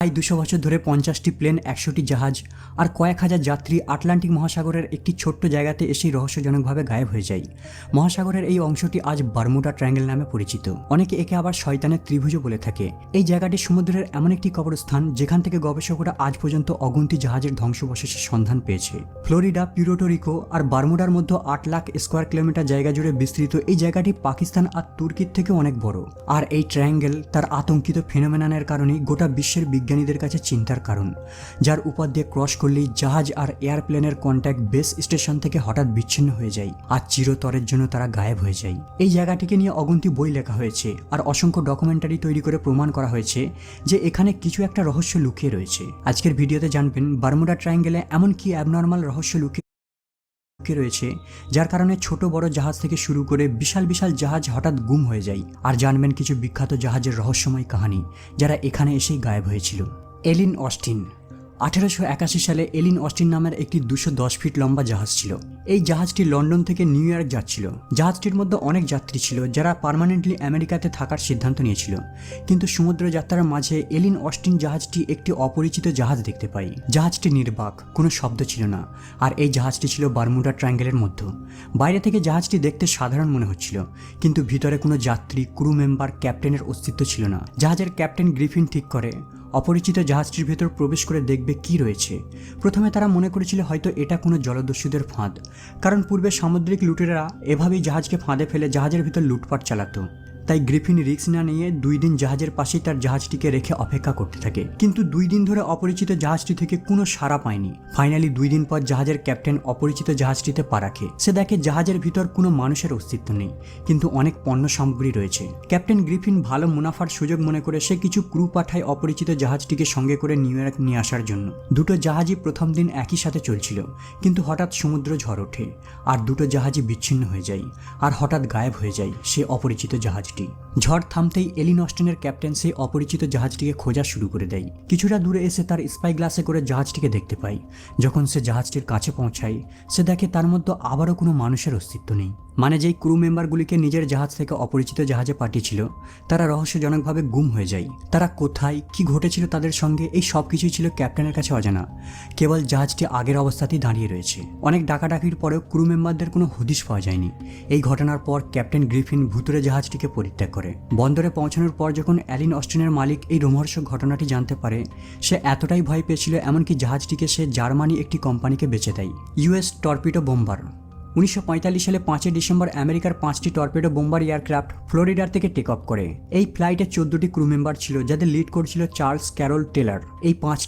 প্রায় 200 বছর ধরে 50টি প্লেন, 100টি জাহাজ আর কয়েক হাজার যাত্রী আটলান্টিক মহাসাগরের একটি ছোট্ট জায়গাতে এসেই রহস্যজনকভাবে গায়েব হয়ে যায়। মহাসাগরের এই অংশটি আজ বারমুডা ট্রায়াঙ্গেল নামে পরিচিত। অনেকে একে আবার শয়তানের ত্রিভুজও বলে থাকে। এই জায়গাটি সমুদ্রের এমন একটি কবরস্থান যেখান থেকে গবেষকরা আজ পর্যন্ত অগুন্তি জাহাজের ধ্বংসাবশেষের সন্ধান পেয়েছে। ফ্লোরিডা, পিউর্টো রিকো আর বারমুডার মধ্যে 8 লাখ স্কোয়ার কিলোমিটার জায়গা জুড়ে বিস্তৃত এই জায়গাটি পাকিস্তান আর তুর্কির থেকে অনেক বড়। আর এই ট্রায়াঙ্গেল তার আতঙ্কিত ফেনোমেননের কারণেই গোটা বিশ্বের বিজ্ঞানীদের কাছে চিন্তার কারণ, যার উপর দিয়ে ক্রস করলেই জাহাজ আর এয়ারপ্লেনের কন্ট্যাক্ট বেস স্টেশন থেকে হঠাৎ বিচ্ছিন্ন হয়ে যায় আর চিরতরের জন্য তারা গায়েব হয়ে যায়। এই জায়গাটিকে নিয়ে অগুন্তি বই লেখা হয়েছে আর অসংখ্য ডকুমেন্টারি তৈরি করে প্রমাণ করা হয়েছে যে এখানে কিছু একটা রহস্য লুকিয়ে রয়েছে। আজকের ভিডিওতে জানবেন বারমুডা ট্রায়াঙ্গেলে এমন কি অ্যাবনর্মাল রহস্য লুকিয়ে রয়েছে যার কারণে ছোট বড় জাহাজ থেকে শুরু করে বিশাল বিশাল জাহাজ হঠাৎ গুম হয়ে যায়। আর জানবেন কিছু বিখ্যাত জাহাজের রহস্যময় কাহিনী যারা এখানে এসেই গায়েব হয়েছিল। এলিন অস্টিন। 1881 সালে এলিন অস্টিন নামের একটি 210 ফিট লম্বা জাহাজ ছিল। এই জাহাজটি লন্ডন থেকে নিউ ইয়র্ক যাচ্ছিল। জাহাজটির মধ্যে অনেক যাত্রী ছিল যারা পার্মানেন্টলি আমেরিকাতে থাকার সিদ্ধান্ত নিয়েছিল। কিন্তু সমুদ্র যাত্রার মাঝে এলিন অস্টিন জাহাজটি একটি অপরিচিত জাহাজ দেখতে পায়। জাহাজটি নির্বাক, কোনো শব্দ ছিল না, আর এই জাহাজটি ছিল বারমুডা ট্রায়াঙ্গেলের মধ্যে। বাইরে থেকে জাহাজটি দেখতে সাধারণ মনে হচ্ছিল, কিন্তু ভিতরে কোনো যাত্রী, ক্রু মেম্বার, ক্যাপ্টেনের অস্তিত্ব ছিল না। জাহাজের ক্যাপ্টেন গ্রিফিন ঠিক করে অপরিচিত জাহাজটির ভেতর প্রবেশ করে দেখবে কি রয়েছে। প্রথমে তারা মনে করেছিল হয়তো এটা কোনো জলদস্যুদের ফাঁদ, কারণ পূর্বে সামুদ্রিক লুটেরারা এভাবেই জাহাজকে ফাঁদে ফেলে জাহাজের ভিতর লুটপাট চালাতো। তাই গ্রিফিন রিস্ক না নিয়ে 2 দিন জাহাজের পাশেই তার জাহাজটিকে রেখে অপেক্ষা করতে থাকে। কিন্তু 2 দিন ধরে অপরিচিত জাহাজটি থেকে কোনো সাড়া পায়নি। ফাইনালি 2 দিন পর জাহাজের ক্যাপ্টেন অপরিচিত জাহাজটিতে পা রাখে। সে দেখে জাহাজের ভিতর কোনো মানুষের অস্তিত্ব নেই, কিন্তু অনেক পণ্য সামগ্রী রয়েছে। ক্যাপ্টেন গ্রিফিন ভালো মুনাফার সুযোগ মনে করে সে কিছু ক্রু পাঠায় অপরিচিত জাহাজটিকে সঙ্গে করে নিউ ইয়র্ক নিয়ে আসার জন্য। দুটো জাহাজই প্রথম দিন একই সাথে চলছিল, কিন্তু হঠাৎ সমুদ্র ঝড় ওঠে আর দুটো জাহাজই বিচ্ছিন্ন হয়ে যায়, আর হঠাৎ গায়েব হয়ে যায় সে অপরিচিত জাহাজটি। ঝড় থামতেই এলিন অস্টিনের ক্যাপ্টেন সেই অপরিচিত জাহাজটিকে খোঁজা শুরু করে দেয়। কিছুটা দূরে এসে তার স্পাই গ্লাসে করে জাহাজটিকে দেখতে পায়। যখন সে জাহাজটির কাছে পৌঁছায়, সে দেখে তার মধ্যে আবারও কোনো মানুষের অস্তিত্ব নেই। মানে যেই ক্রু মেম্বারগুলিকে নিজের জাহাজ থেকে অপরিচিত জাহাজে পাঠিয়েছিল তারা রহস্যজনকভাবে গুম হয়ে যায়। তারা কোথায়, কি ঘটেছিল তাদের সঙ্গে, এই সব কিছুই ছিল ক্যাপ্টেনের কাছে অজানা। কেবল জাহাজটি আগের অবস্থাতেই দাঁড়িয়ে রয়েছে। অনেক ডাকাডাকির পরেও ক্রু মেম্বারদের কোনো হদিশ পাওয়া যায়নি। এই ঘটনার পর ক্যাপ্টেন গ্রিফিন ভুতুরে জাহাজটিকে পরিত্যাগ করে। বন্দরে পৌঁছানোর পর যখন এলিন অস্টিনের মালিক এই রোমহর্ষক ঘটনাটি জানতে পারে, সে এতটাই ভয় পেয়েছিল এমনকি জাহাজটিকে সে জার্মানি একটি কোম্পানিকে বেচে দেয়। US torpedo bomber. 1945 সালে 5 ডিসেম্বর আমেরিকার 5টি টর্পেডো বোম্বার এয়ারক্রাফট ফ্লোরিডার থেকে টেক অফ করে। এই ফ্লাইটে 14টি ক্রু মেম্বার ছিল, যাদের লিড করছিল চার্লস ক্যারল টেলর। এই 5